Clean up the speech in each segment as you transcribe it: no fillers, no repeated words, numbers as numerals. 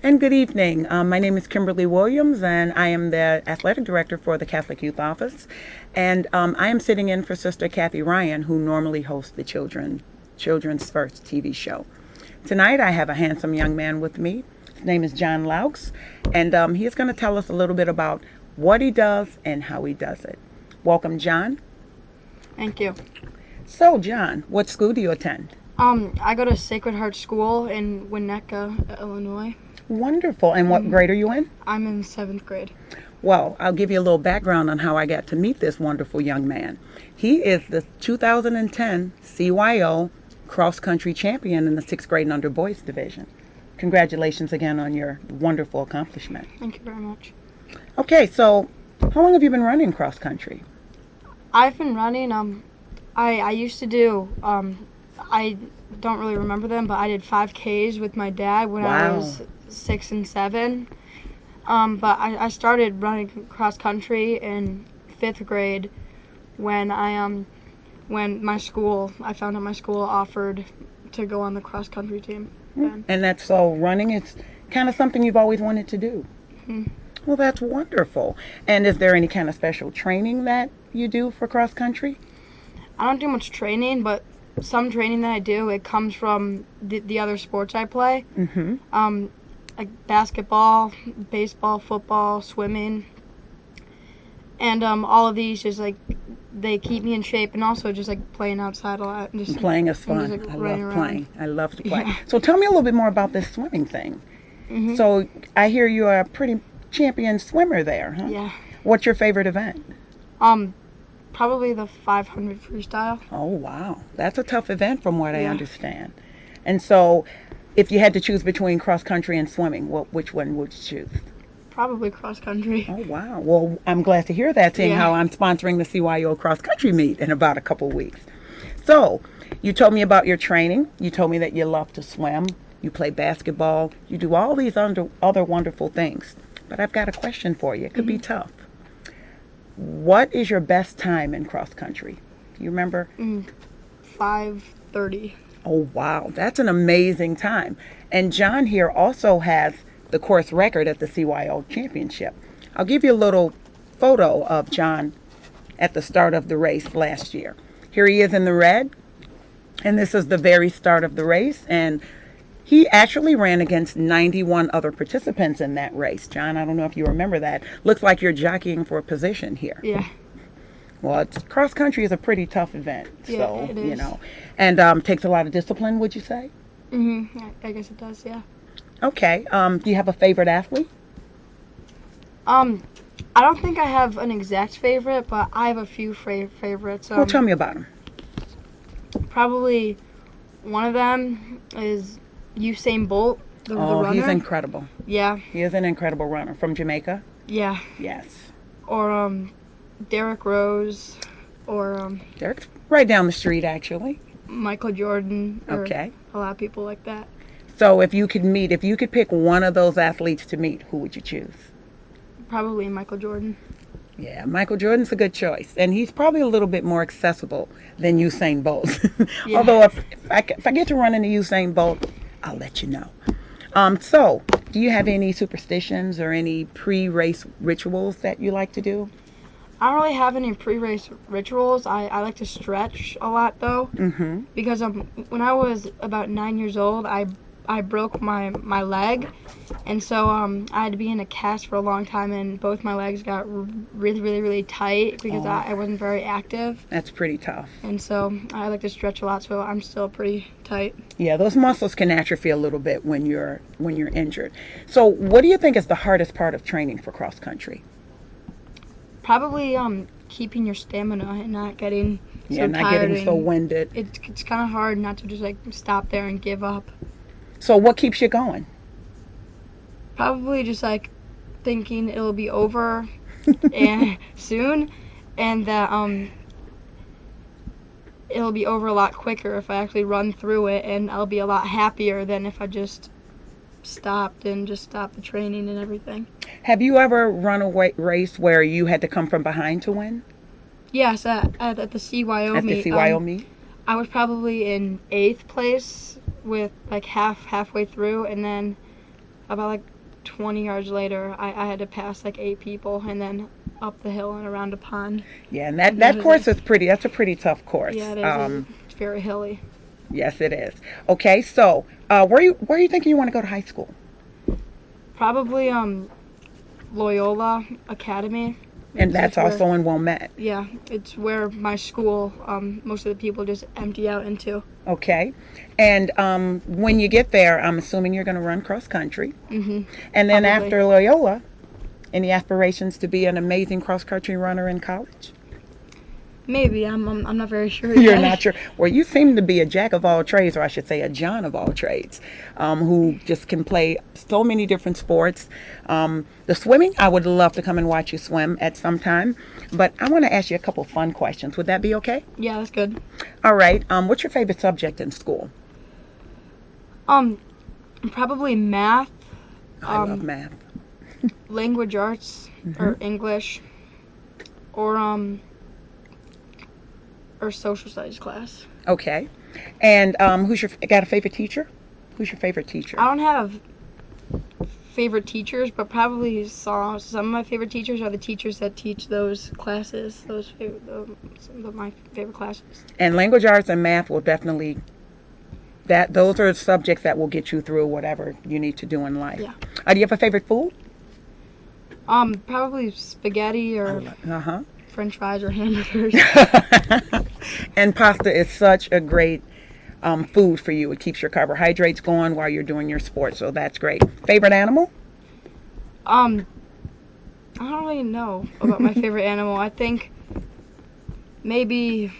And good evening. My name is Kimberly Williams, and I am the athletic director for the Catholic Youth Office. And I am sitting in for Sister Kathy Ryan, who normally hosts the Children's First TV show. Tonight, I have a handsome young man with me. His name is John Laux, and he is going to tell us a little bit about what he does and how he does it. Welcome, John. Thank you. So, John, what school do you attend? I go to Sacred Heart School in Winnetka, Illinois. Wonderful. And what grade are you in? I'm in 7th grade. Well, I'll give you a little background on how I got to meet this wonderful young man. He is the 2010 CYO cross country champion in the 6th grade and under boys division. Congratulations again on your wonderful accomplishment. Thank you very much. Okay, so how long have you been running cross country? I've been running, I used to do, I don't really remember them, but I did 5Ks with my dad when I was 6 and 7. But I started running cross country in 5th grade when I found out my school offered to go on the cross country team. And that's so running, it's kind of something you've always wanted to do. Mm-hmm. Well, that's wonderful. And is there any kind of special training that you do for cross country? I don't do much training, but some training that I do, it comes from the other sports I play. Mm-hmm. Like basketball, baseball, football, swimming. And all of these just like, they keep me in shape, and also just like playing outside a lot. And just, playing is fun. Just, like, I love around. playing. I love to play. Yeah. So tell me a little bit more about this swimming thing. Mm-hmm. So I hear you're a pretty champion swimmer there, huh? Yeah. What's your favorite event? Probably the 500 freestyle. Oh, wow. That's a tough event from what I Yeah. understand. And so if you had to choose between cross country and swimming, which one would you choose? Probably cross country. Oh, wow. Well, I'm glad to hear that, seeing Yeah. how I'm sponsoring the CYO cross country meet in about a couple weeks. So you told me about your training. You told me that you love to swim. You play basketball. You do all these other wonderful things. But I've got a question for you. It could be tough. What is your best time in cross country? Do you remember? 5:30. Oh, wow. That's an amazing time. And John here also has the course record at the CYO championship. I'll give you a little photo of John at the start of the race last year. Here he is in the red. And this is the very start of the race. And he actually ran against 91 other participants in that race. John, I don't know if you remember that. Looks like you're jockeying for a position here. Yeah. Well, cross country is a pretty tough event. Yeah, So, it is. you know, and takes a lot of discipline, would you say? I guess it does, yeah. Okay. Do you have a favorite athlete? I don't think I have an exact favorite, but I have a few favorites. Well, tell me about them. Probably one of them is Usain Bolt, the runner. He's incredible. Yeah, He is an incredible runner. From Jamaica? yeah. Yes. Or Derrick Rose, or Derek's right down the street, actually. Michael Jordan. Or Okay. a lot of people like that. So if you could pick one of those athletes to meet, who would you choose? Probably Michael Jordan. Yeah, Michael Jordan's a good choice. And he's probably a little bit more accessible than Usain Bolt. Yeah. Although if I get to run into Usain Bolt, I'll let you know. So, do you have any superstitions or any pre-race rituals that you like to do? I don't really have any pre-race rituals. I like to stretch a lot, though. Mm-hmm. Because when I was about 9 years old, I broke my leg, and so I had to be in a cast for a long time, and both my legs got really, really, really tight because I wasn't very active. That's pretty tough. And so I like to stretch a lot, so I'm still pretty tight. Yeah, those muscles can atrophy a little bit when you're injured. So, what do you think is the hardest part of training for cross country? Probably keeping your stamina and not getting so Not tired. getting so and winded. It's kind of hard not to just like stop there and give up. So, what keeps you going? Probably just like thinking it'll be over and soon, and that it'll be over a lot quicker if I actually run through it, and I'll be a lot happier than if I just stopped the training and everything. Have you ever run a race where you had to come from behind to win? Yes, at the CYO At meet. the CYO meet? I was probably in 8th place with like halfway through, and then about like 20 yards later, I had to pass like 8 people and then up the hill and around a pond. Yeah, and that course is pretty. That's a pretty tough course. Yeah, it is. It's very hilly. Yes, it is. Okay, so where are you thinking you want to go to high school? Probably Loyola Academy. And that's also in Wilmette. Yeah, it's where my school, most of the people just empty out into. Okay. And when you get there, I'm assuming you're going to run cross country. Mm-hmm. And then Probably. after Loyola, any aspirations to be an amazing cross country runner in college? Maybe. I'm not very sure You're yet. not sure. Well, you seem to be a jack of all trades, or I should say a John of all trades, who just can play so many different sports. The swimming, I would love to come and watch you swim at some time. But I want to ask you a couple fun questions. Would that be okay? Yeah, that's good. All right. What's your favorite subject in school? Probably math. I love math. Language arts or English, or social studies class. Okay. And got a favorite teacher? Who's your favorite teacher? I don't have favorite teachers, but probably some of my favorite teachers are the teachers that teach those classes. Some of my favorite classes. And language arts and math will definitely. Those are subjects that will get you through whatever you need to do in life. Yeah. Do you have a favorite food? Probably spaghetti or French fries or hamburgers. And pasta is such a great food for you. It keeps your carbohydrates going while you're doing your sport, so that's great. Favorite animal? I don't really know about my favorite animal. I think maybe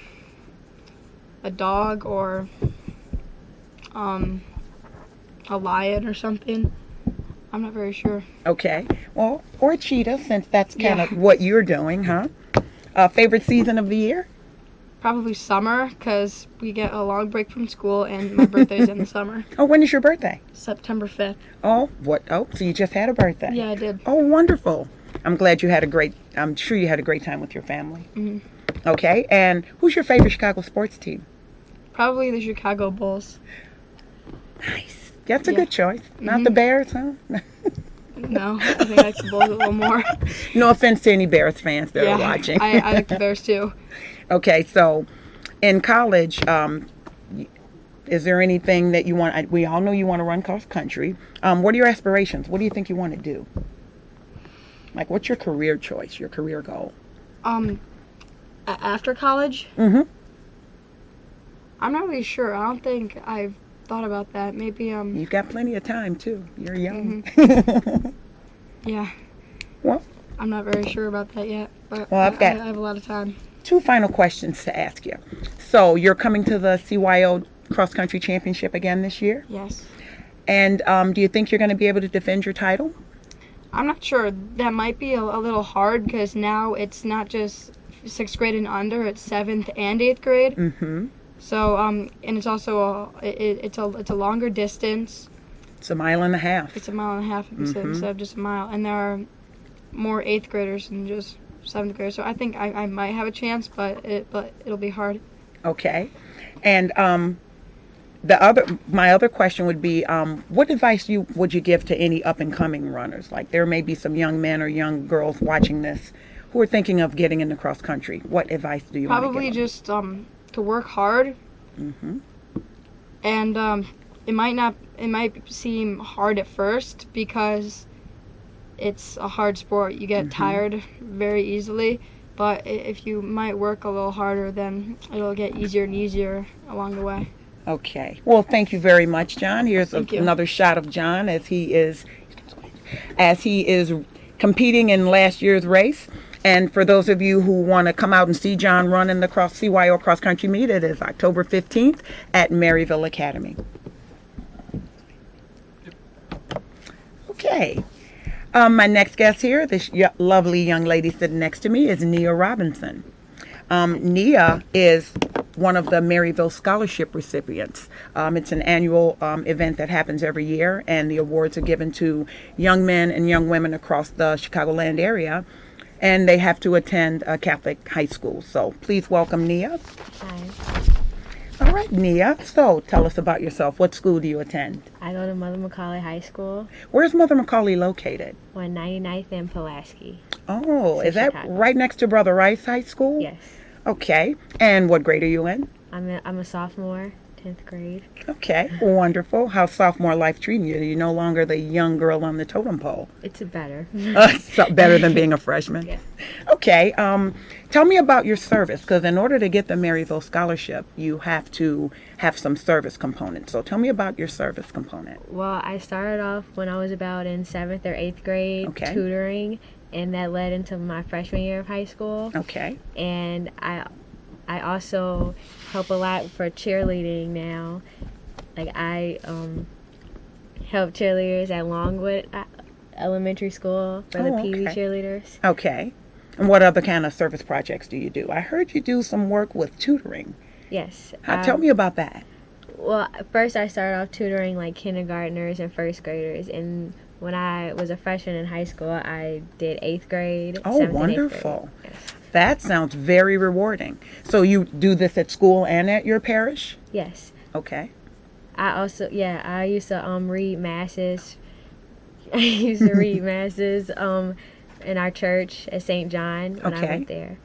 a dog or a lion or something. I'm not very sure. Okay. Well, or a cheetah, since that's kind of what you're doing, huh? Favorite season of the year? Probably summer, because we get a long break from school, and my birthday's in the summer. Oh, when is your birthday? September 5th. Oh, what? Oh, so you just had a birthday? Yeah, I did. Oh, wonderful. I'm sure you had a great time with your family. Mm-hmm. Okay. And who's your favorite Chicago sports team? Probably the Chicago Bulls. Nice. That's a good choice. Not the Bears, huh? No, I think I like the Bulls a little more. No offense to any Bears fans that are watching. I like the Bears too. Okay, so in college, is there anything that you want? We all know you want to run cross country. What are your aspirations? What do you think you want to do? Like, what's your career choice, your career goal? After college? Mm-hmm. I'm not really sure. I don't think I've thought about that. Maybe You've got plenty of time too. You're young. Yeah. Well, I'm not very sure about that yet, but I have a lot of time. 2 final questions to ask you. So you're coming to the CYO Cross Country Championship again this year? Yes. And do you think you're going to be able to defend your title? I'm not sure. That might be a little hard because now it's not just 6th grade and under; it's 7th and 8th grade. Mm-hmm. So and it's also it's a longer distance. It's 1.5 miles. It's 1.5 miles instead of just a mile, and there are more 8th graders than just 7th graders. So I think I might have a chance, but it'll be hard. Okay. And my other question would be, what advice would you give to any up and coming runners? Like, there may be some young men or young girls watching this who are thinking of getting into cross country. What advice do you want to give them? Probably just to work hard. Mm-hmm. And it might seem hard at first because it's a hard sport. You get tired very easily, but if you might work a little harder, then it'll get easier and easier along the way. Okay. Well, thank you very much, John. Here's another shot of John as he is competing in last year's race. And for those of you who want to come out and see John run in the CYO Cross Country Meet, it is October 15th at Maryville Academy. Okay. My next guest here, this lovely young lady sitting next to me, is Nia Robinson. Nia is one of the Maryville Scholarship recipients. It's an annual event that happens every year, and the awards are given to young men and young women across the Chicagoland area, and they have to attend a Catholic high school. So please welcome Nia. Hi. All right. right, Nia. So tell us about yourself. What school do you attend? I go to Mother Macaulay High School, Where's Mother Macaulay located? 199th and Pulaski. Oh, It's is in that Chicago. right next to Brother Rice High School? Yes. Okay. And what grade are you in? I'm a sophomore, 10th grade. Okay, wonderful. How's sophomore life treating you? You're no longer the young girl on the totem pole. It's better. So better than being a freshman. Yeah. Okay, tell me about your service, because in order to get the Maryville scholarship, you have to have some service component. So tell me about your service component. Well, I started off when I was about in 7th or 8th grade Okay. tutoring, and that led into my freshman year of high school. Okay. And I also help a lot for cheerleading now. Like I help cheerleaders at Longwood Elementary School for the Pee Wee okay. cheerleaders. Okay. And what other kind of service projects do you do? I heard you do some work with tutoring. Yes. Tell me about that. Well, first I started off tutoring like kindergartners and first graders, and when I was a freshman in high school, I did 8th grade. Oh, 7th and 8th wonderful. grade. Yes. That sounds very rewarding. So you do this at school and at your parish? Yes. Okay. I used to read masses. I used to read masses in our church at St. John when I Okay. went there.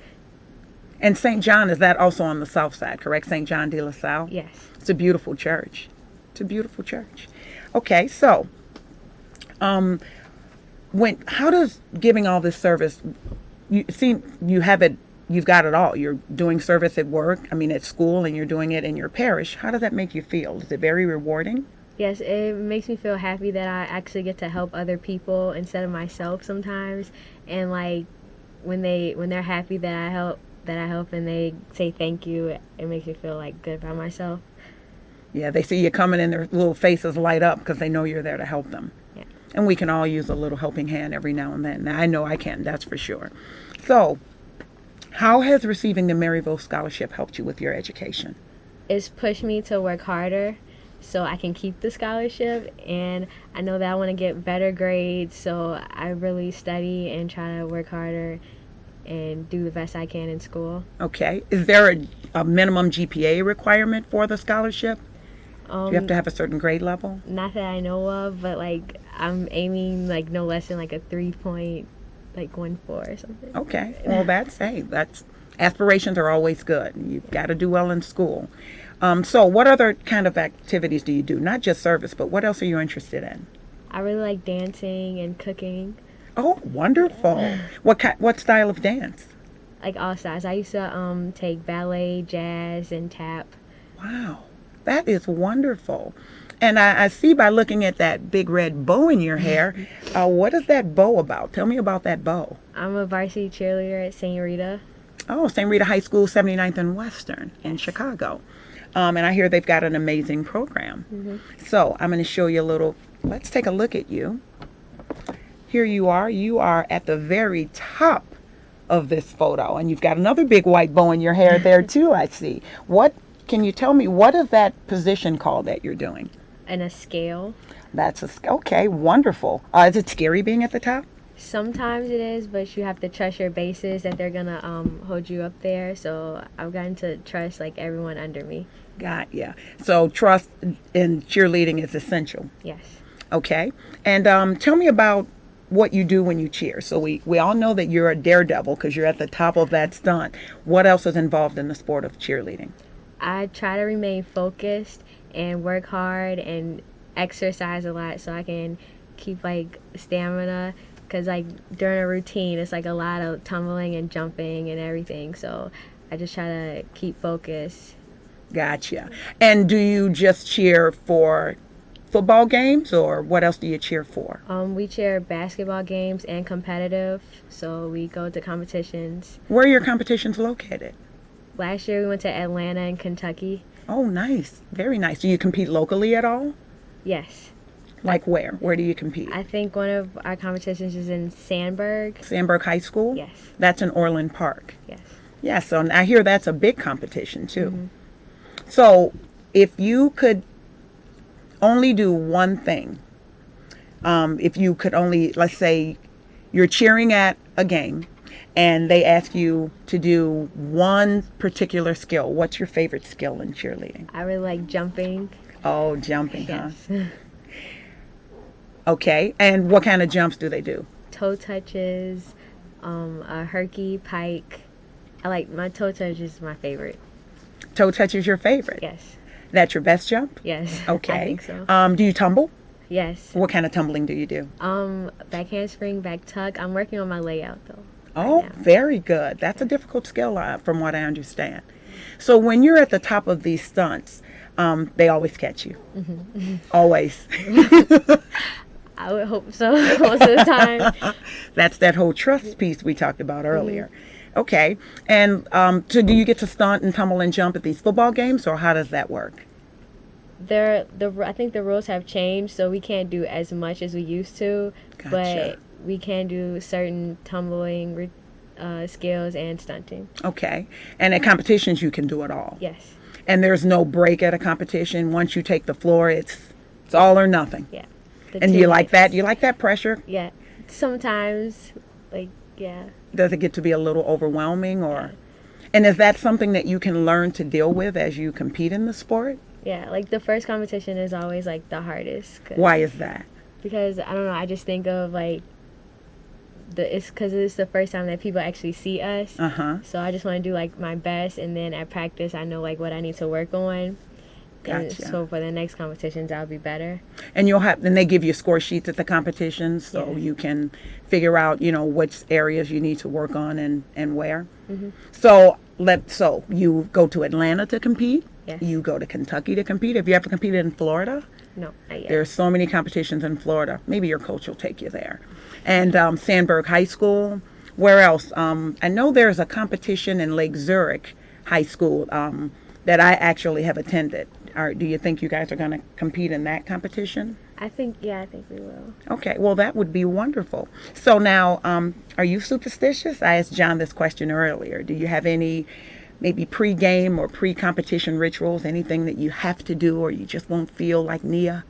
And St. John, is that also on the south side, correct? St. John de La Salle? Yes. It's a beautiful church. It's a beautiful church. Okay, so how does giving all this service, you've got it all. You're doing service at work, at school, and you're doing it in your parish. How does that make you feel? Is it very rewarding? Yes, it makes me feel happy that I actually get to help other people instead of myself sometimes. And like when they're happy that I help and they say thank you, it makes me feel like good about myself. Yeah, they see you coming and their little faces light up because they know you're there to help them. Yeah. And we can all use a little helping hand every now and then. Now, I know I can, that's for sure. So, how has receiving the Maryville Scholarship helped you with your education? It's pushed me to work harder so I can keep the scholarship, and I know that I want to get better grades, so I really study and try to work harder and do the best I can in school. Okay. Is there a minimum GPA requirement for the scholarship? Do you have to have a certain grade level? Not that I know of, but like I'm aiming like no less than like a 3.14 or something. Okay. Well, that's aspirations are always good. You've got to do well in school. So what other kind of activities do you do? Not just service, but what else are you interested in? I really like dancing and cooking. Oh, wonderful. What style of dance? Like all styles. I used to take ballet, jazz, and tap. Wow. That is wonderful. And I see by looking at that big red bow in your hair, what is that bow about? Tell me about that bow. I'm a varsity cheerleader at St. Rita. Oh, St. Rita High School, 79th and Western in Chicago. And I hear they've got an amazing program. Mm-hmm. So I'm going to show you let's take a look at you. Here you are. You are at the very top of this photo. And you've got another big white bow in your hair there too, I see. Can you tell me, what is that position called that you're doing? And a scale. Okay, wonderful. Is it scary being at the top? Sometimes it is, but you have to trust your bases that they're gonna hold you up there. So I've gotten to trust like everyone under me. Got ya. So trust in cheerleading is essential. Yes. Okay. And tell me about what you do when you cheer. So we all know that you're a daredevil because you're at the top of that stunt. What else is involved in the sport of cheerleading? I try to remain focused and work hard and exercise a lot so I can keep like stamina, because like during a routine it's like a lot of tumbling and jumping and everything, so I just try to keep focused. Gotcha. And do you just cheer for football games, or what else do you cheer for? We cheer basketball games and competitive, so we go to competitions. Where are your competitions located? Last year we went to Atlanta and Kentucky. Oh, nice. Very nice. Do you compete locally at all? Yes. Like where? Where do you compete? I think one of our competitions is in Sandburg. Sandburg High School? Yes. That's in Orland Park. Yes. Yeah, so I hear that's a big competition too. Mm-hmm. So if you could only do one thing, if you could only, let's say you're cheering at a game and they ask you to do one particular skill, what's your favorite skill in cheerleading? I really like jumping. Oh, jumping, huh? Yes. Okay, and what kind of jumps do they do? Toe touches, a herky, pike. I like my toe touch is my favorite. Toe touch is your favorite? Yes. That's your best jump? Yes. Okay. I think so. Do you tumble? Yes. What kind of tumbling do you do? Back handspring, back tuck. I'm working on my layout though. Oh, right now. very good. That's a difficult skill from what I understand. So when you're at the top of these stunts, they always catch you. Mm-hmm. Always. I would hope so most of the time. That's that whole trust piece we talked about earlier. Okay. And so do you get to stunt and tumble and jump at these football games, or how does that work? I think the rules have changed, so we can't do as much as we used to. Gotcha. But we can do certain tumbling skills and stunting. Okay. And at competitions, you can do it all. Yes. And there's no break at a competition. Once you take the floor, it's all or nothing. Yeah. And you like that? You like that pressure? Yeah. Sometimes, yeah. Does it get to be a little overwhelming, or? And is that something that you can learn to deal with as you compete in the sport? Yeah, the first competition is always the hardest. Why is that? Because I don't know. I just think of it's because it's the first time that people actually see us. So I just want to do my best, and then at practice I know what I need to work on. Gotcha. And so for the next competitions I'll be better. And and they give you score sheets at the competitions, so you can figure out which areas you need to work on and where. Mm-hmm. So you go to Atlanta to compete. Yes. You go to Kentucky to compete. Have you ever competed in Florida? No, not yet. There's so many competitions in Florida. Maybe your coach will take you there. And Sandburg High School. Where else? I know there's a competition in Lake Zurich High School that I actually have attended. Do you think you guys are going to compete in that competition? I think we will. Okay, well, that would be wonderful. So now, are you superstitious? I asked John this question earlier. Do you have any maybe pre-game or pre-competition rituals, anything that you have to do or you just won't feel like Nia?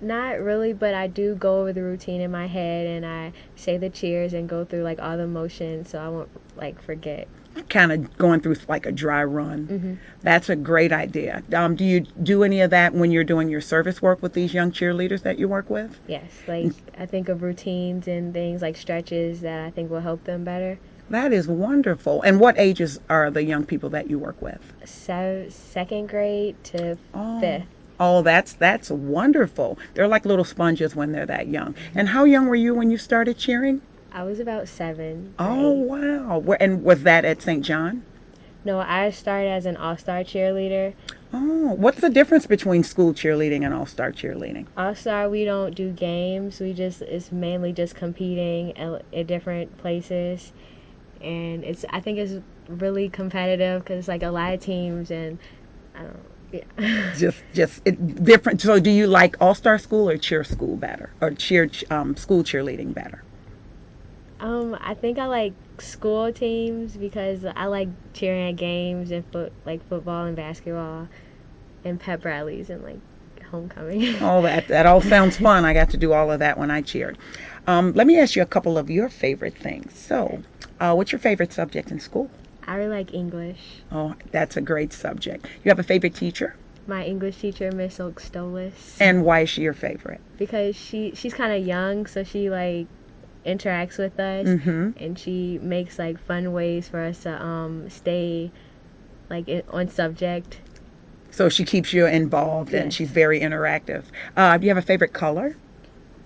Not really, but I do go over the routine in my head, and I say the cheers and go through all the motions so I won't forget. Kind of going through a dry run. Mm-hmm. That's a great idea. Do you do any of that when you're doing your service work with these young cheerleaders that you work with? Yes, I think of routines and things like stretches that I think will help them better. That is wonderful. And what ages are the young people that you work with? Second grade to fifth. Oh, that's wonderful. They're like little sponges when they're that young. And how young were you when you started cheering? I was about 7. Oh, wow. And was that at St. John? No, I started as an all-star cheerleader. Oh, what's the difference between school cheerleading and all-star cheerleading? All-star, we don't do games. It's mainly just competing at different places. And I think it's really competitive because it's a lot of teams, and I don't know. Yeah. just different. So do you like all-star school or cheer school better, or school cheerleading better? I think I like school teams because I like cheering at games and football and basketball and pep rallies and homecoming. Oh, that all sounds fun. I got to do all of that when I cheered. Let me ask you a couple of your favorite things. So, what's your favorite subject in school? I really like English. Oh, that's a great subject. You have a favorite teacher? My English teacher, Miss Oakstolis. And why is she your favorite? Because she's kind of young, so she interacts with us, and she makes fun ways for us to stay on subject. So she keeps you involved, and she's very interactive. Do you have a favorite color?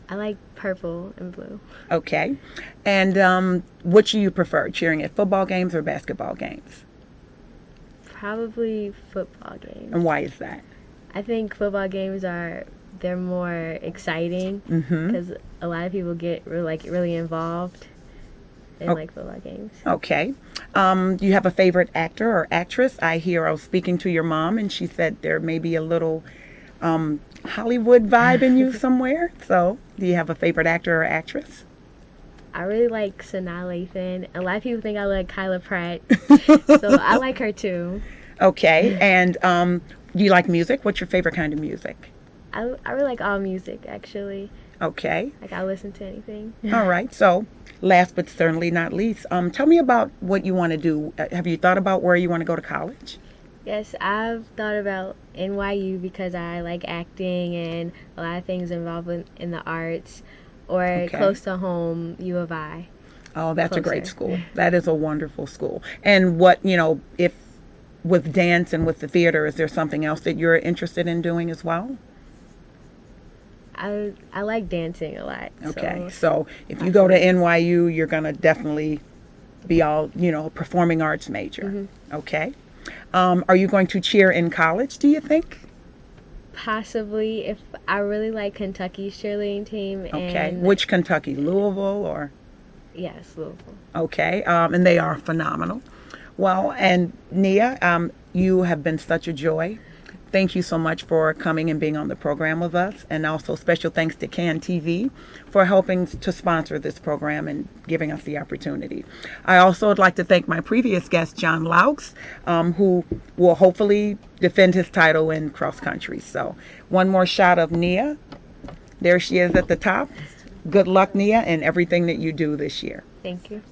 I like purple and blue. Okay. And which do you prefer, cheering at football games or basketball games? Probably football games. And why is that? I think football games they're more exciting because a lot of people get really involved in football games. Okay. Do you have a favorite actor or actress? I was speaking to your mom, and she said there may be a little Hollywood vibe in you somewhere. So, do you have a favorite actor or actress? I really like Sanaa Lathan. A lot of people think I like Kyla Pratt, so I like her too. Okay. And do you like music? What's your favorite kind of music? I really like all music, actually. Okay. Like I listen to anything. All right. So, last but certainly not least, tell me about what you want to do. Have you thought about where you want to go to college? Yes, I've thought about NYU because I like acting and a lot of things involved in the arts, or Okay. close to home, U of I. Oh, that's a great Closer. school. That is a wonderful school. And what, if with dance and with the theater, is there something else that you're interested in doing as well? I like dancing a lot. Okay. So if you go to NYU, you're going to definitely be all, performing arts major. Okay. Are you going to cheer in college, do you think? Possibly, if I really like Kentucky's cheerleading team. Okay. And Which Kentucky? Louisville or? yes, Louisville. Okay. And they are phenomenal. Well, and Nia, you have been such a joy. Thank you so much for coming and being on the program with us. And also special thanks to CAN TV for helping to sponsor this program and giving us the opportunity. I also would like to thank my previous guest, John Laux, who will hopefully defend his title in cross country. So one more shot of Nia. There she is at the top. Good luck, Nia, in everything that you do this year. Thank you.